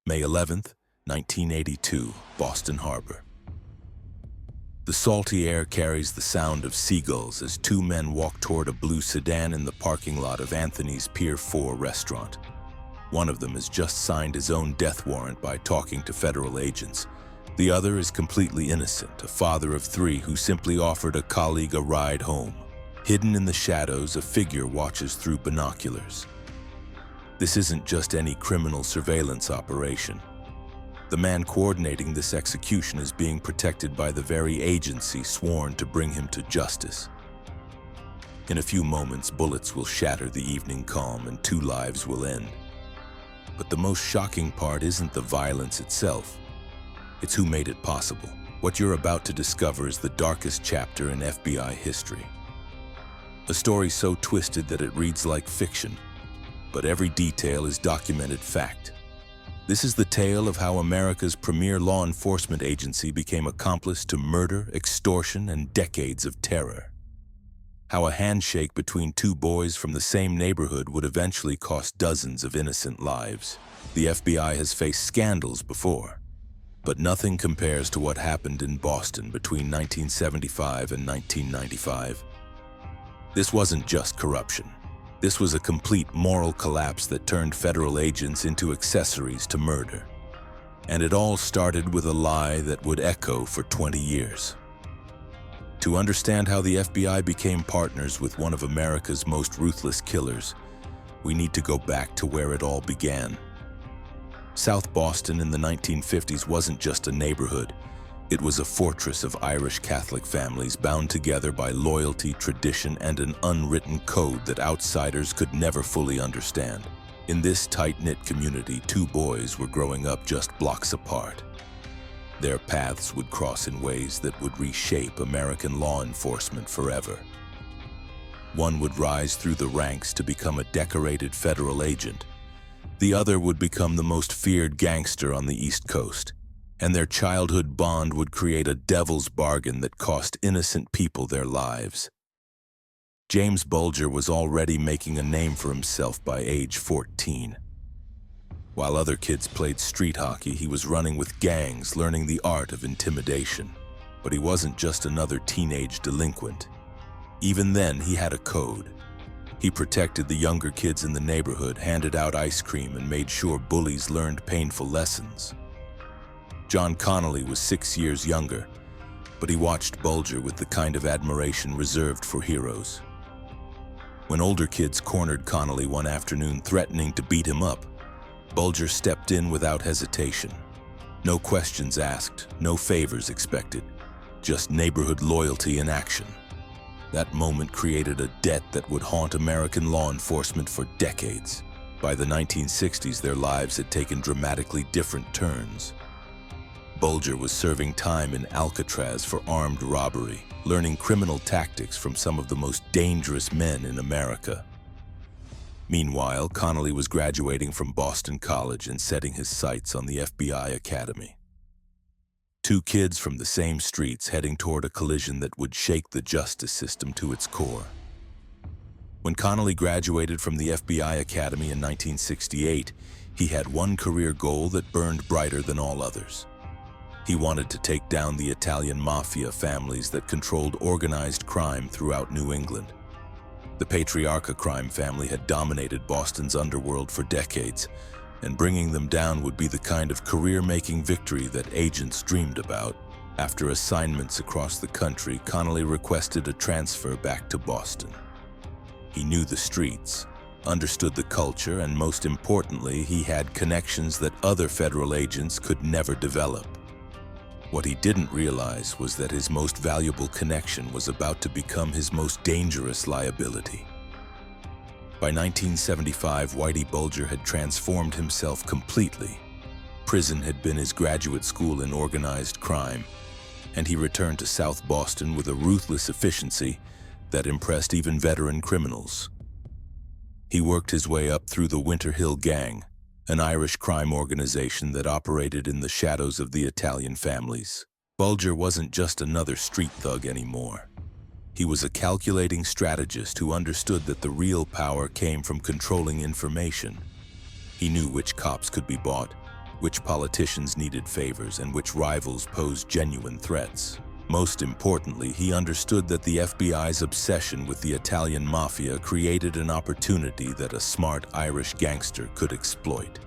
May 11, 1982, Boston Harbor. The salty air carries the sound of seagulls as two men walk toward a blue sedan in the parking lot of Anthony's Pier 4 restaurant. One of them has just signed his own death warrant by talking to federal agents. The other is completely innocent, a father of three who simply offered a colleague a ride home. Hidden in the shadows, a figure watches through binoculars. This isn't just any criminal surveillance operation. The man coordinating this execution is being protected by the very agency sworn to bring him to justice. In a few moments, bullets will shatter the evening calm and two lives will end. But the most shocking part isn't the violence itself. It's who made it possible. What you're about to discover is the darkest chapter in FBI history. A story so twisted that it reads like fiction, but every detail is documented fact. This is the tale of how America's premier law enforcement agency became accomplice to murder, extortion, and decades of terror. How a handshake between two boys from the same neighborhood would eventually cost dozens of innocent lives. The FBI has faced scandals before, but nothing compares to what happened in Boston between 1975 and 1995. This wasn't just corruption. This was a complete moral collapse that turned federal agents into accessories to murder. And it all started with a lie that would echo for 20 years. To understand how the FBI became partners with one of America's most ruthless killers, we need to go back to where it all began. South Boston in the 1950s wasn't just a neighborhood. It was a fortress of Irish Catholic families bound together by loyalty, tradition, and an unwritten code that outsiders could never fully understand. In this tight-knit community, two boys were growing up just blocks apart. Their paths would cross in ways that would reshape American law enforcement forever. One would rise through the ranks to become a decorated federal agent. The other would become the most feared gangster on the East Coast. And their childhood bond would create a devil's bargain that cost innocent people their lives. James Bulger was already making a name for himself by age 14. While other kids played street hockey, he was running with gangs, learning the art of intimidation. But he wasn't just another teenage delinquent. Even then, he had a code. He protected the younger kids in the neighborhood, handed out ice cream, and made sure bullies learned painful lessons. John Connolly was 6 years younger, but he watched Bulger with the kind of admiration reserved for heroes. When older kids cornered Connolly one afternoon, threatening to beat him up, Bulger stepped in without hesitation. No questions asked, no favors expected, just neighborhood loyalty in action. That moment created a debt that would haunt American law enforcement for decades. By the 1960s, their lives had taken dramatically different turns. Bulger was serving time in Alcatraz for armed robbery, learning criminal tactics from some of the most dangerous men in America. Meanwhile, Connolly was graduating from Boston College and setting his sights on the FBI Academy. Two kids from the same streets heading toward a collision that would shake the justice system to its core. When Connolly graduated from the FBI Academy in 1968, he had one career goal that burned brighter than all others. He wanted to take down the Italian mafia families that controlled organized crime throughout New England. The Patriarca crime family had dominated Boston's underworld for decades, and bringing them down would be the kind of career-making victory that agents dreamed about. After assignments across the country, Connolly requested a transfer back to Boston. He knew the streets, understood the culture, and most importantly, he had connections that other federal agents could never develop. What he didn't realize was that his most valuable connection was about to become his most dangerous liability. By 1975, Whitey Bulger had transformed himself completely. Prison had been his graduate school in organized crime, and he returned to South Boston with a ruthless efficiency that impressed even veteran criminals. He worked his way up through the Winter Hill Gang, an Irish crime organization that operated in the shadows of the Italian families. Bulger wasn't just another street thug anymore. He was a calculating strategist who understood that the real power came from controlling information. He knew which cops could be bought, which politicians needed favors and which rivals posed genuine threats. Most importantly, he understood that the FBI's obsession with the Italian mafia created an opportunity that a smart Irish gangster could exploit.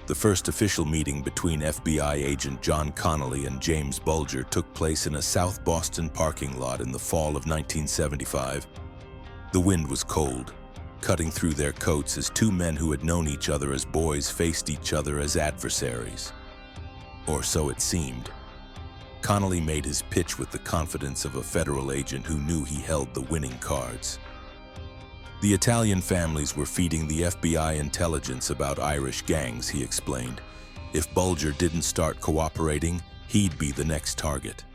The first official meeting between FBI agent John Connolly and James Bulger took place in a South Boston parking lot in the fall of 1975. The wind was cold, cutting through their coats as two men who had known each other as boys faced each other as adversaries. Or so it seemed. Connolly made his pitch with the confidence of a federal agent who knew he held the winning cards. The Italian families were feeding the FBI intelligence about Irish gangs, he explained. If Bulger didn't start cooperating, he'd be the next target.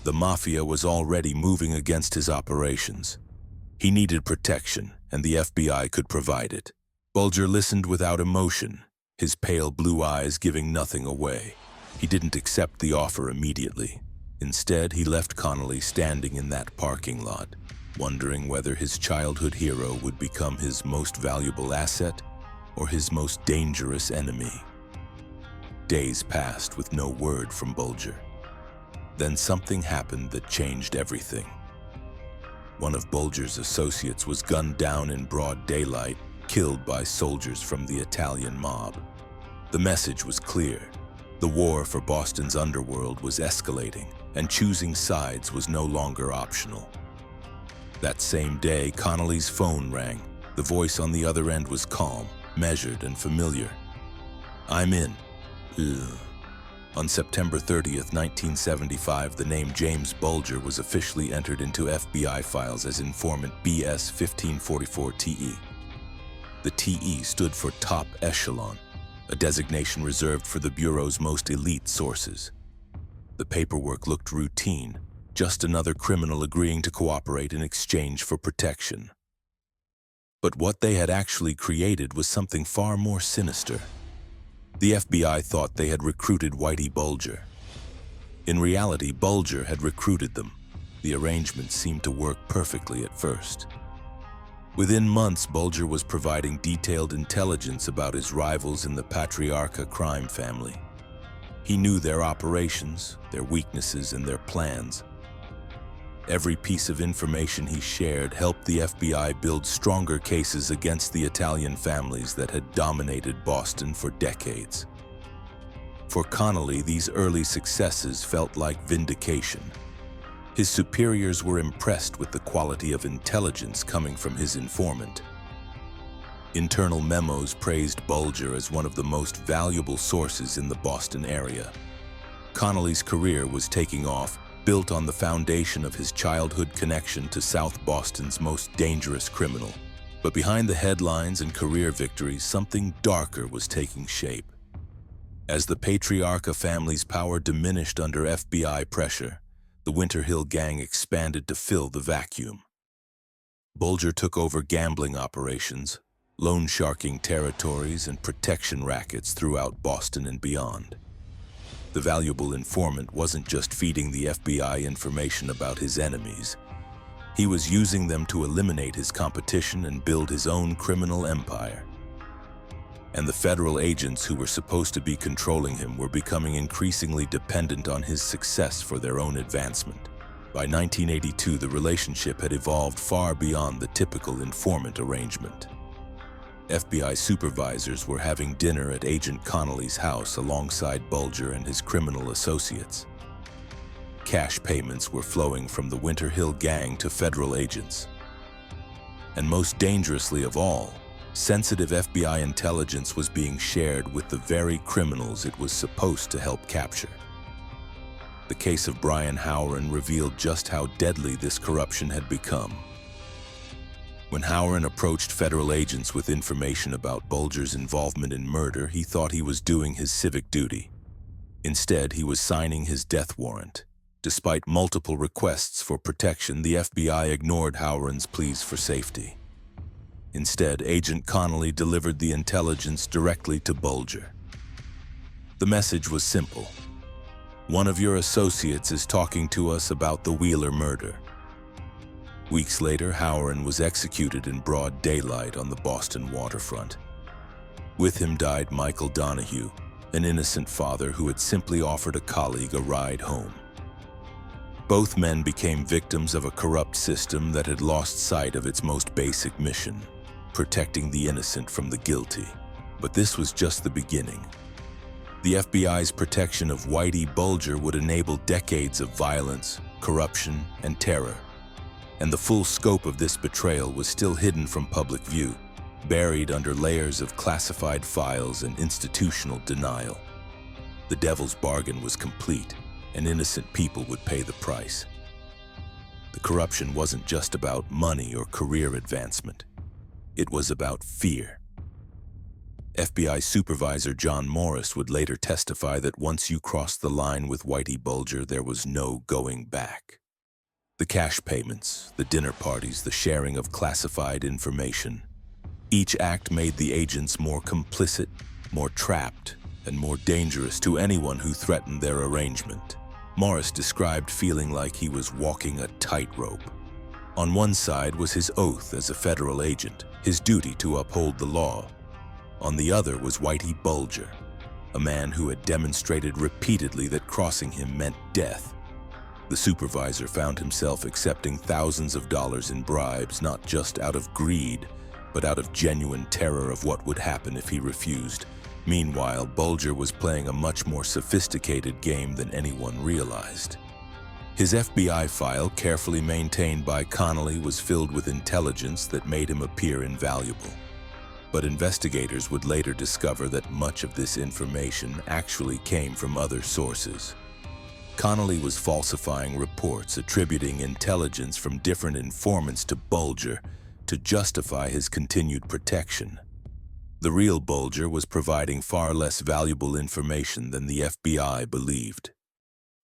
The mafia was already moving against his operations. He needed protection, and the FBI could provide it. Bulger listened without emotion, his pale blue eyes giving nothing away. He didn't accept the offer immediately. Instead, he left Connolly standing in that parking lot, wondering whether his childhood hero would become his most valuable asset or his most dangerous enemy. Days passed with no word from Bulger. Then something happened that changed everything. One of Bulger's associates was gunned down in broad daylight, killed by soldiers from the Italian mob. The message was clear. The war for Boston's underworld was escalating, and choosing sides was no longer optional. That same day, Connolly's phone rang. The voice on the other end was calm, measured, and familiar. "I'm in." Ugh. On September 30th, 1975, the name James Bulger was officially entered into FBI files as informant BS 1544-TE. The TE stood for Top Echelon, a designation reserved for the Bureau's most elite sources. The paperwork looked routine, just another criminal agreeing to cooperate in exchange for protection. But what they had actually created was something far more sinister. The FBI thought they had recruited Whitey Bulger. In reality, Bulger had recruited them. The arrangement seemed to work perfectly at first. Within months, Bulger was providing detailed intelligence about his rivals in the Patriarca crime family. He knew their operations, their weaknesses, and their plans. Every piece of information he shared helped the FBI build stronger cases against the Italian families that had dominated Boston for decades. For Connolly, these early successes felt like vindication. His superiors were impressed with the quality of intelligence coming from his informant. Internal memos praised Bulger as one of the most valuable sources in the Boston area. Connolly's career was taking off, built on the foundation of his childhood connection to South Boston's most dangerous criminal. But behind the headlines and career victories, something darker was taking shape. As the Patriarca family's power diminished under FBI pressure, the Winter Hill Gang expanded to fill the vacuum. Bulger took over gambling operations, loan sharking territories, and protection rackets throughout Boston and beyond. The valuable informant wasn't just feeding the FBI information about his enemies. He was using them to eliminate his competition and build his own criminal empire. And the federal agents who were supposed to be controlling him were becoming increasingly dependent on his success for their own advancement. By 1982, the relationship had evolved far beyond the typical informant arrangement. FBI supervisors were having dinner at Agent Connolly's house alongside Bulger and his criminal associates. Cash payments were flowing from the Winter Hill Gang to federal agents. And most dangerously of all, sensitive FBI intelligence was being shared with the very criminals it was supposed to help capture. The case of Brian Howren revealed just how deadly this corruption had become. When Howren approached federal agents with information about Bulger's involvement in murder, he thought he was doing his civic duty. Instead, he was signing his death warrant. Despite multiple requests for protection, the FBI ignored Howren's pleas for safety. Instead, Agent Connolly delivered the intelligence directly to Bulger. The message was simple. One of your associates is talking to us about the Wheeler murder. Weeks later, Howren was executed in broad daylight on the Boston waterfront. With him died Michael Donahue, an innocent father who had simply offered a colleague a ride home. Both men became victims of a corrupt system that had lost sight of its most basic mission, protecting the innocent from the guilty. But this was just the beginning. The FBI's protection of Whitey Bulger would enable decades of violence, corruption, and terror. And the full scope of this betrayal was still hidden from public view, buried under layers of classified files and institutional denial. The devil's bargain was complete, and innocent people would pay the price. The corruption wasn't just about money or career advancement. It was about fear. FBI Supervisor John Morris would later testify that once you crossed the line with Whitey Bulger, there was no going back. The cash payments, the dinner parties, the sharing of classified information. Each act made the agents more complicit, more trapped, and more dangerous to anyone who threatened their arrangement. Morris described feeling like he was walking a tightrope. On one side was his oath as a federal agent, his duty to uphold the law. On the other was Whitey Bulger, a man who had demonstrated repeatedly that crossing him meant death. The supervisor found himself accepting thousands of dollars in bribes, not just out of greed, but out of genuine terror of what would happen if he refused. Meanwhile, Bulger was playing a much more sophisticated game than anyone realized. His FBI file, carefully maintained by Connolly, was filled with intelligence that made him appear invaluable. But investigators would later discover that much of this information actually came from other sources. Connolly was falsifying reports, attributing intelligence from different informants to Bulger to justify his continued protection. The real Bulger was providing far less valuable information than the FBI believed.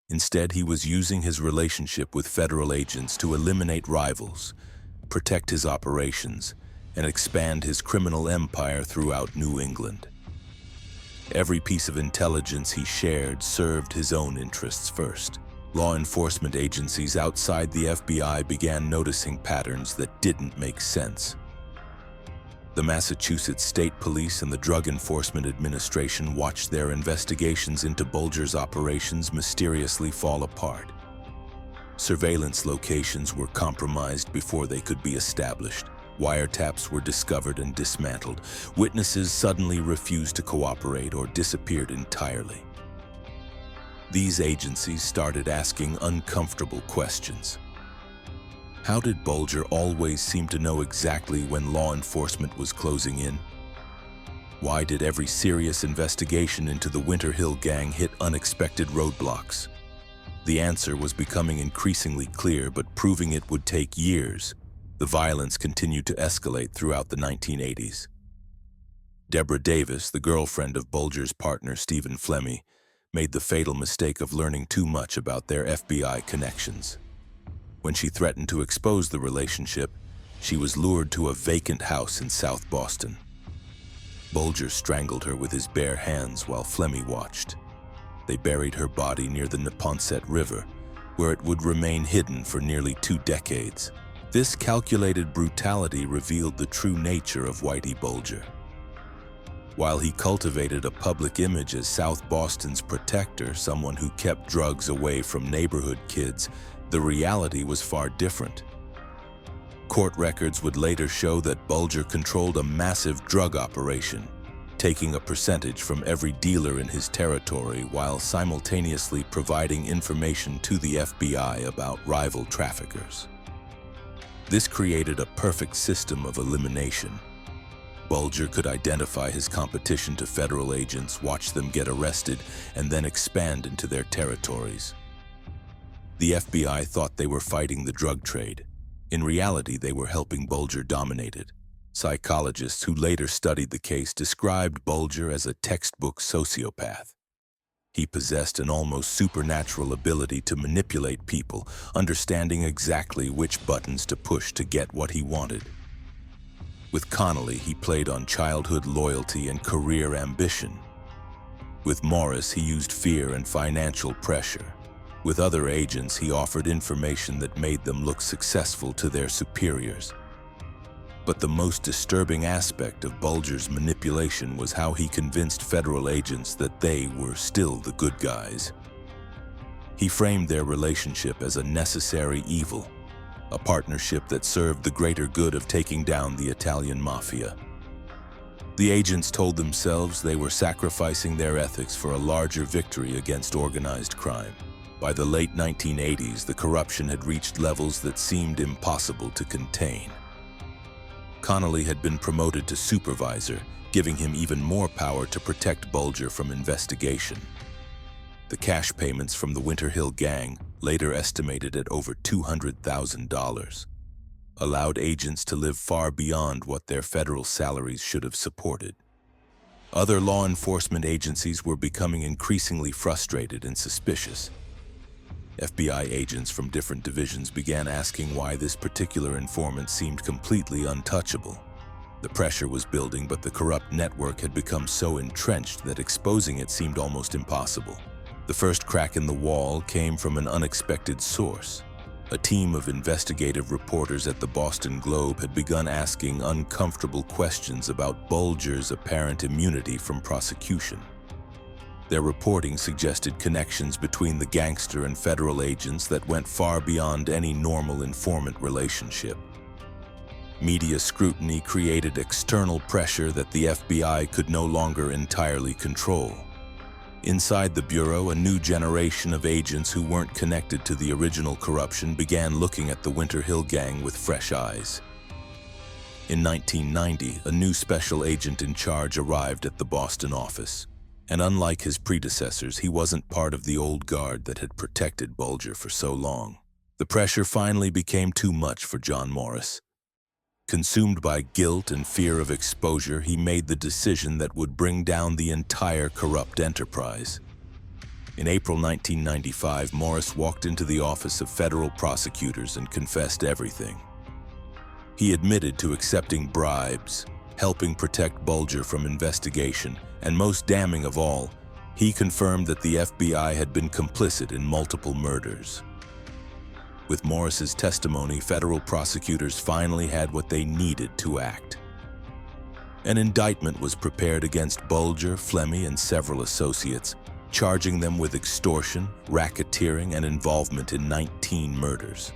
Instead, he was using his relationship with federal agents to eliminate rivals, protect his operations, and expand his criminal empire throughout New England. Every piece of intelligence he shared served his own interests first. Law enforcement agencies outside the FBI began noticing patterns that didn't make sense. The Massachusetts State Police and the Drug Enforcement Administration watched their investigations into Bulger's operations mysteriously fall apart. Surveillance locations were compromised before they could be established. Wiretaps were discovered and dismantled. Witnesses suddenly refused to cooperate or disappeared entirely. These agencies started asking uncomfortable questions. How did Bulger always seem to know exactly when law enforcement was closing in? Why did every serious investigation into the Winter Hill Gang hit unexpected roadblocks? The answer was becoming increasingly clear, but proving it would take years. The violence continued to escalate throughout the 1980s. Deborah Davis, the girlfriend of Bulger's partner Stephen Flemmi, made the fatal mistake of learning too much about their FBI connections. When she threatened to expose the relationship, she was lured to a vacant house in South Boston. Bulger strangled her with his bare hands while Flemmi watched. They buried her body near the Neponset River, where it would remain hidden for nearly 2 decades. This calculated brutality revealed the true nature of Whitey Bulger. While he cultivated a public image as South Boston's protector, someone who kept drugs away from neighborhood kids, the reality was far different. Court records would later show that Bulger controlled a massive drug operation, taking a percentage from every dealer in his territory while simultaneously providing information to the FBI about rival traffickers. This created a perfect system of elimination. Bulger could identify his competition to federal agents, watch them get arrested, and then expand into their territories. The FBI thought they were fighting the drug trade. In reality, they were helping Bulger dominate it. Psychologists who later studied the case described Bulger as a textbook sociopath. He possessed an almost supernatural ability to manipulate people, understanding exactly which buttons to push to get what he wanted. With Connolly, he played on childhood loyalty and career ambition. With Morris, he used fear and financial pressure. With other agents, he offered information that made them look successful to their superiors. But the most disturbing aspect of Bulger's manipulation was how he convinced federal agents that they were still the good guys. He framed their relationship as a necessary evil, a partnership that served the greater good of taking down the Italian mafia. The agents told themselves they were sacrificing their ethics for a larger victory against organized crime. By the late 1980s, the corruption had reached levels that seemed impossible to contain. Connolly had been promoted to supervisor, giving him even more power to protect Bulger from investigation. The cash payments from the Winter Hill Gang, later estimated at over $200,000, allowed agents to live far beyond what their federal salaries should have supported. Other law enforcement agencies were becoming increasingly frustrated and suspicious. FBI agents from different divisions began asking why this particular informant seemed completely untouchable. The pressure was building, but the corrupt network had become so entrenched that exposing it seemed almost impossible. The first crack in the wall came from an unexpected source. A team of investigative reporters at the Boston Globe had begun asking uncomfortable questions about Bulger's apparent immunity from prosecution. Their reporting suggested connections between the gangster and federal agents that went far beyond any normal informant relationship. Media scrutiny created external pressure that the FBI could no longer entirely control. Inside the Bureau, a new generation of agents who weren't connected to the original corruption began looking at the Winter Hill Gang with fresh eyes. In 1990, a new special agent in charge arrived at the Boston office. And unlike his predecessors, he wasn't part of the old guard that had protected Bulger for so long. The pressure finally became too much for John Morris. Consumed by guilt and fear of exposure, he made the decision that would bring down the entire corrupt enterprise. In April 1995, Morris walked into the office of federal prosecutors and confessed everything. He admitted to accepting bribes, helping protect Bulger from investigation, and most damning of all, he confirmed that the FBI had been complicit in multiple murders. With Morris's testimony, federal prosecutors finally had what they needed to act. An indictment was prepared against Bulger, Flemmi, and several associates, charging them with extortion, racketeering, and involvement in 19 murders.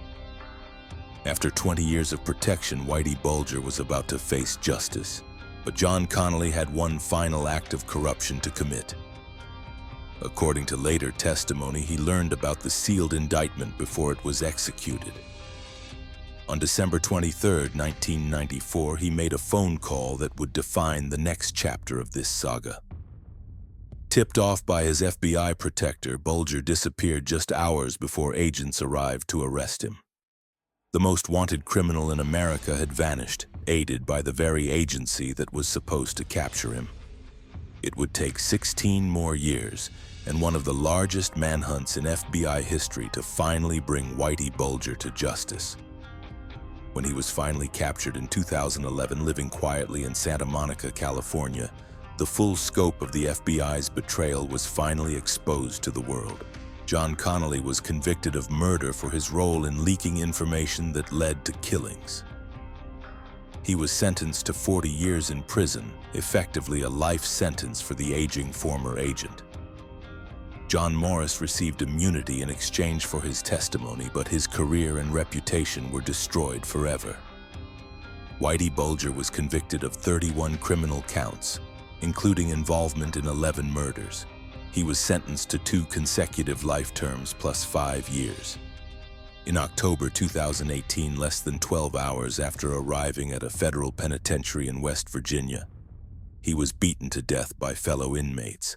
After 20 years of protection, Whitey Bulger was about to face justice. But John Connolly had one final act of corruption to commit. According to later testimony, he learned about the sealed indictment before it was executed. On December 23, 1994, he made a phone call that would define the next chapter of this saga. Tipped off by his FBI protector, Bulger disappeared just hours before agents arrived to arrest him. The most wanted criminal in America had vanished, aided by the very agency that was supposed to capture him. It would take 16 more years and one of the largest manhunts in FBI history to finally bring Whitey Bulger to justice. When he was finally captured in 2011, living quietly in Santa Monica, California, the full scope of the FBI's betrayal was finally exposed to the world. John Connolly was convicted of murder for his role in leaking information that led to killings. He was sentenced to 40 years in prison, effectively a life sentence for the aging former agent. John Morris received immunity in exchange for his testimony, but his career and reputation were destroyed forever. Whitey Bulger was convicted of 31 criminal counts, including involvement in 11 murders. He was sentenced to 2 consecutive life terms plus 5 years. In October 2018, less than 12 hours after arriving at a federal penitentiary in West Virginia, he was beaten to death by fellow inmates.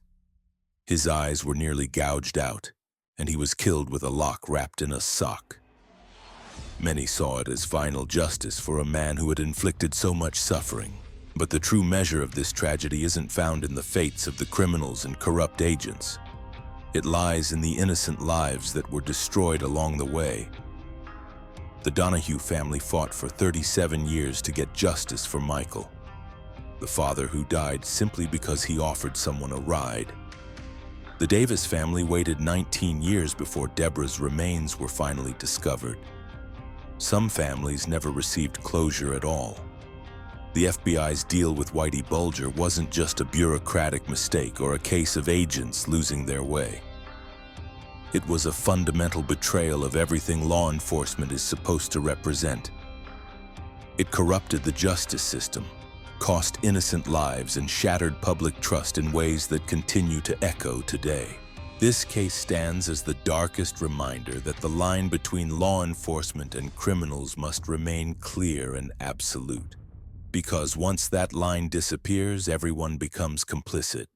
His eyes were nearly gouged out, and he was killed with a lock wrapped in a sock. Many saw it as final justice for a man who had inflicted so much suffering. But the true measure of this tragedy isn't found in the fates of the criminals and corrupt agents. It lies in the innocent lives that were destroyed along the way. The Donahue family fought for 37 years to get justice for Michael, the father who died simply because he offered someone a ride. The Davis family waited 19 years before Deborah's remains were finally discovered. Some families never received closure at all. The FBI's deal with Whitey Bulger wasn't just a bureaucratic mistake or a case of agents losing their way. It was a fundamental betrayal of everything law enforcement is supposed to represent. It corrupted the justice system, cost innocent lives, and shattered public trust in ways that continue to echo today. This case stands as the darkest reminder that the line between law enforcement and criminals must remain clear and absolute. Because once that line disappears, everyone becomes complicit.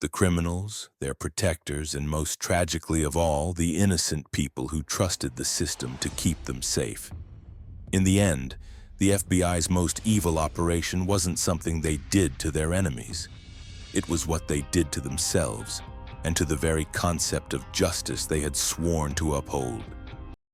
The criminals, their protectors, and most tragically of all, the innocent people who trusted the system to keep them safe. In the end, the FBI's most evil operation wasn't something they did to their enemies. It was what they did to themselves, and to the very concept of justice they had sworn to uphold.